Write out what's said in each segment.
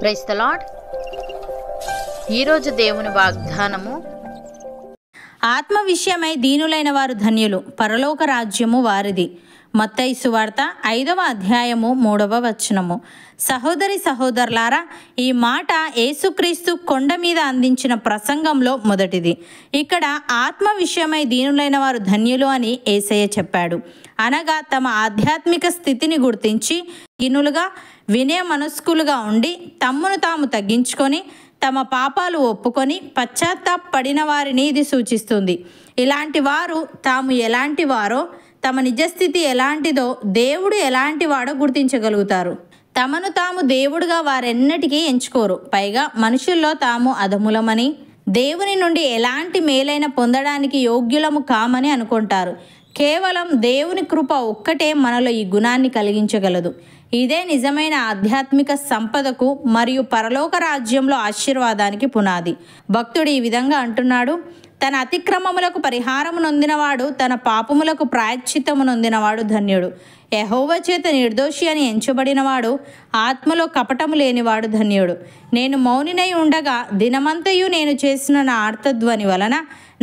Praise the lord. ఈరోజు దేవుని వాగ్దానము, ఆత్మ విషయమై దీనులైన వారు ధన్యులు, పరలోక రాజ్యము వారిది. మత్తయి సువార్త 5వ అధ్యాయము 3వ వచనము. సహోదరి సహోదరులారా, ఈ మాట యేసుక్రీస్తు కొండ మీద అందించిన ప్రసంగంలో మొదటిది. ఇక్కడ ఆత్మ విషయమై దీనులైన వారు ధన్యులు అని యేసయ్య చెప్పాడు. అనగా తమ ఆధ్యాత్మిక స్థితిని గుర్తించి దీనులుగా వినయ మనస్కులుగా ఉండి తమ్మును తాము తగ్గించుకొని తమ పాపాలు ఒప్పుకొని పశ్చాత్తాపడిన వారిని ఇది సూచిస్తుంది. ఇలాంటి వారు తాము ఎలాంటి వారో, తమ నిజస్థితి ఎలాంటిదో, దేవుడు ఎలాంటి వాడో గుర్తించగలుగుతారు. తమను తాము దేవుడుగా వారెన్నటికీ ఎంచుకోరు. పైగా మనుషుల్లో తాము అధములమని, దేవుని నుండి ఎలాంటి మేలైన పొందడానికి యోగ్యులము కామని అనుకుంటారు. కేవలం దేవుని కృప ఒక్కటే మనలో ఈ గుణాన్ని కలిగించగలదు. ఇదే నిజమైన ఆధ్యాత్మిక సంపదకు మరియు పరలోక రాజ్యంలో ఆశీర్వాదానికి పునాది. భక్తుడు ఈ విధంగా అంటున్నాడు: తన అతిక్రమములకు పరిహారము నొందినవాడు, తన పాపములకు ప్రాయశ్చిత్తము నొందినవాడు ధన్యుడు. యెహోవా చేత నిర్దోషి అని ఎంచబడినవాడు, ఆత్మలో కపటము లేనివాడు ధన్యుడు. నేను మౌనినై ఉండగా దినమంతయు నేను చేసిన నా ఆర్తధ్వని వలన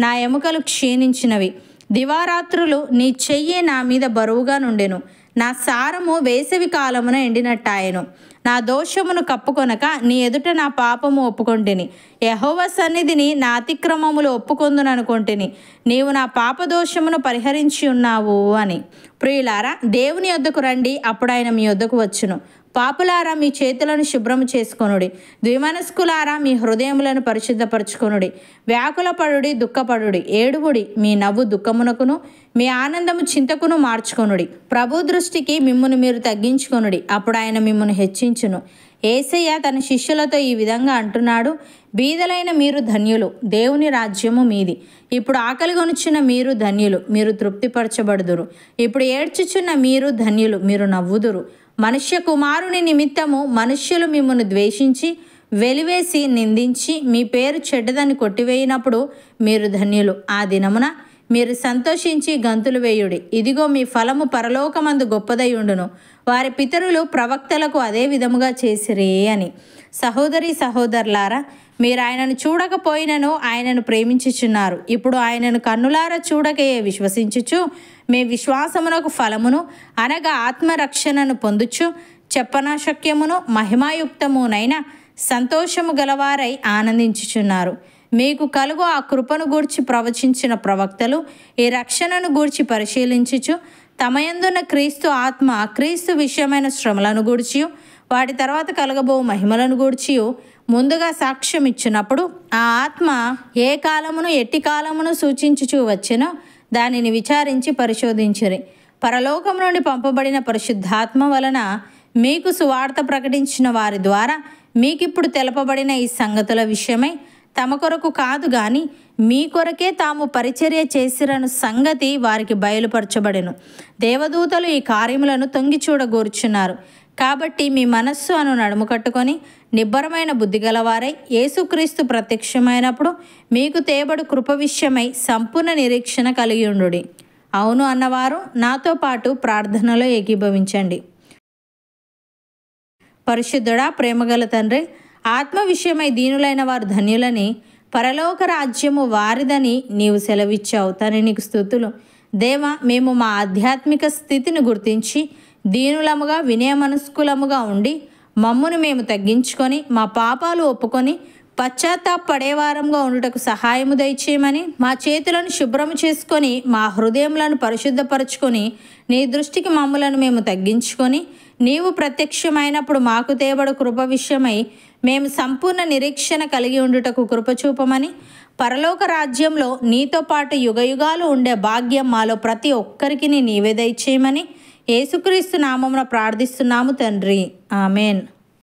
నా ఎముకలు క్షీణించినవి. దివారాత్రులు నీ చెయ్యి నా మీద బరువుగా నుండెను. నా సారము వేసవి కాలమున ఎండినట్టాయెను. నా దోషమును కప్పుకొనక నీ ఎదుట నా పాపము ఒప్పుకొంటిని. యెహోవా సన్నిధిని నా అతిక్రమములు ఒప్పుకొందుననుకొంటిని. నీవు నా పాపదోషమును పరిహరించి ఉన్నావు అని. ప్రియులారా, దేవుని యొద్దకు రండి, అప్పుడు ఆయన మీ యొద్దకు వచ్చును. పాపులారా, మీ చేతులను శుభ్రము చేసుకొనుడి. ద్విమనస్కులారా, మీ హృదయములను పరిశుద్ధపరచుకొనుడి. వ్యాకులపడుడి, దుఃఖపడుడి, ఏడువుడి. మీ నవ్వు దుఃఖమునకును, మీ ఆనందము చింతకును మార్చుకొనుడి. ప్రభు దృష్టికి మిమ్మును మీరు తగ్గించుకొనుడి, అప్పుడు ఆయన మిమ్మును హెచ్చించును. యేసయ్య తన శిష్యులతో ఈ విధంగా అంటున్నాడు: బీదలైన మీరు ధన్యులు, దేవుని రాజ్యము మీది. ఇప్పుడు ఆకలి కొనుచున్న మీరు ధన్యులు, మీరు తృప్తిపరచబడుదురు. ఇప్పుడు ఏడ్చుచున్న మీరు ధన్యులు, మీరు నవ్వుదురు. మనుష్య కుమారుని నిమిత్తము మనుష్యులు మిమ్మును ద్వేషించి వెలివేసి నిందించి మీ పేరు చెడ్డదని కొట్టివేయినప్పుడు మీరు ధన్యులు. ఆ దినమున మీరు సంతోషించి గంతులు వేయుడి. ఇదిగో, మీ ఫలము పరలోకమందు గొప్పదై ఉండును. వారి పితరులు ప్రవక్తలకు అదే విధముగా చేసిరే అని. సహోదరి సహోదరులారా, మీరు ఆయనను చూడకపోయినను ఆయనను ప్రేమించుచున్నారు. ఇప్పుడు ఆయనను కన్నులారా చూడకే విశ్వసించుచు మీ విశ్వాసమునకు ఫలమును అనగా ఆత్మరక్షణను పొందుచు చెప్పనాశక్యమును మహిమాయుక్తమునైన సంతోషము గలవారై ఆనందించుచున్నారు. మీకు కలుగు ఆ కృపను గూర్చి ప్రవచించిన ప్రవక్తలు ఈ రక్షణను గూర్చి పరిశీలించుచు తమయందున్న క్రీస్తు ఆత్మ క్రీస్తు విషయమైన శ్రమలను గూర్చి వాటి తర్వాత కలగబో మహిమలను గూర్చి ముందుగా సాక్ష్యం ఇచ్చినప్పుడు ఆ ఆత్మ ఏ కాలమును ఎట్టి కాలమును సూచించుచూ వచ్చెనో దానిని విచారించి పరిశోధించిరి. పరలోకం నుండి పంపబడిన పరిశుద్ధాత్మ వలన మీకు సువార్త ప్రకటించిన వారి ద్వారా మీకిప్పుడు తెలపబడిన ఈ సంగతుల విషయమై తమ కొరకు కాదు గాని మీ కొరకే తాము పరిచర్య చేసిరను సంగతి వారికి బయలుపరచబడెను. దేవదూతలు ఈ కార్యములను తొంగి చూడగోర్చున్నారు. కాబట్టి మీ మనస్సు అను నడుము కట్టుకొని నిబ్బరమైన బుద్ధి గలవారై యేసుక్రీస్తు ప్రత్యక్షమైనప్పుడు మీకు తేబడు కృప విషయమై సంపూర్ణ నిరీక్షణ కలిగి ఉండుడి. అవును అన్నవారు నాతో పాటు ప్రార్థనలో ఏకీభవించండి. పరిశుద్ధుడా, ప్రేమగల తండ్రి, ఆత్మ విషయమై దీనులైన వారు ధన్యులని, పరలోక రాజ్యము వారిదని నీవు సెలవిచ్చావు. తండ్రి, నీకు స్తుతులు. దేవా, మేము మా ఆధ్యాత్మిక స్థితిని గుర్తించి దీనులముగా వినయ మనస్కులముగా ఉండి మమ్మును మేము తగ్గించుకొని మా పాపాలు ఒప్పుకొని పశ్చాత్తాపడేవారంగా ఉండుటకు సహాయము దయచేయమని, మా చేతులను శుభ్రము చేసుకొని మా హృదయములను పరిశుద్ధపరచుకొని నీ దృష్టికి మమ్ములను మేము తగ్గించుకొని నీవు ప్రత్యక్షమైనప్పుడు మాకు తేబడు కృప విషయమై మేము సంపూర్ణ నిరీక్షణ కలిగి ఉండుటకు కృప చూపమని, పరలోక రాజ్యంలో నీతో పాటు యుగయుగాలు ఉండే భాగ్యం మాలో ప్రతి ఒక్కరికి నీవే దయచేయమని యేసుక్రీస్తు నామమున ప్రార్థిస్తున్నాము తండ్రి. ఆమెన్.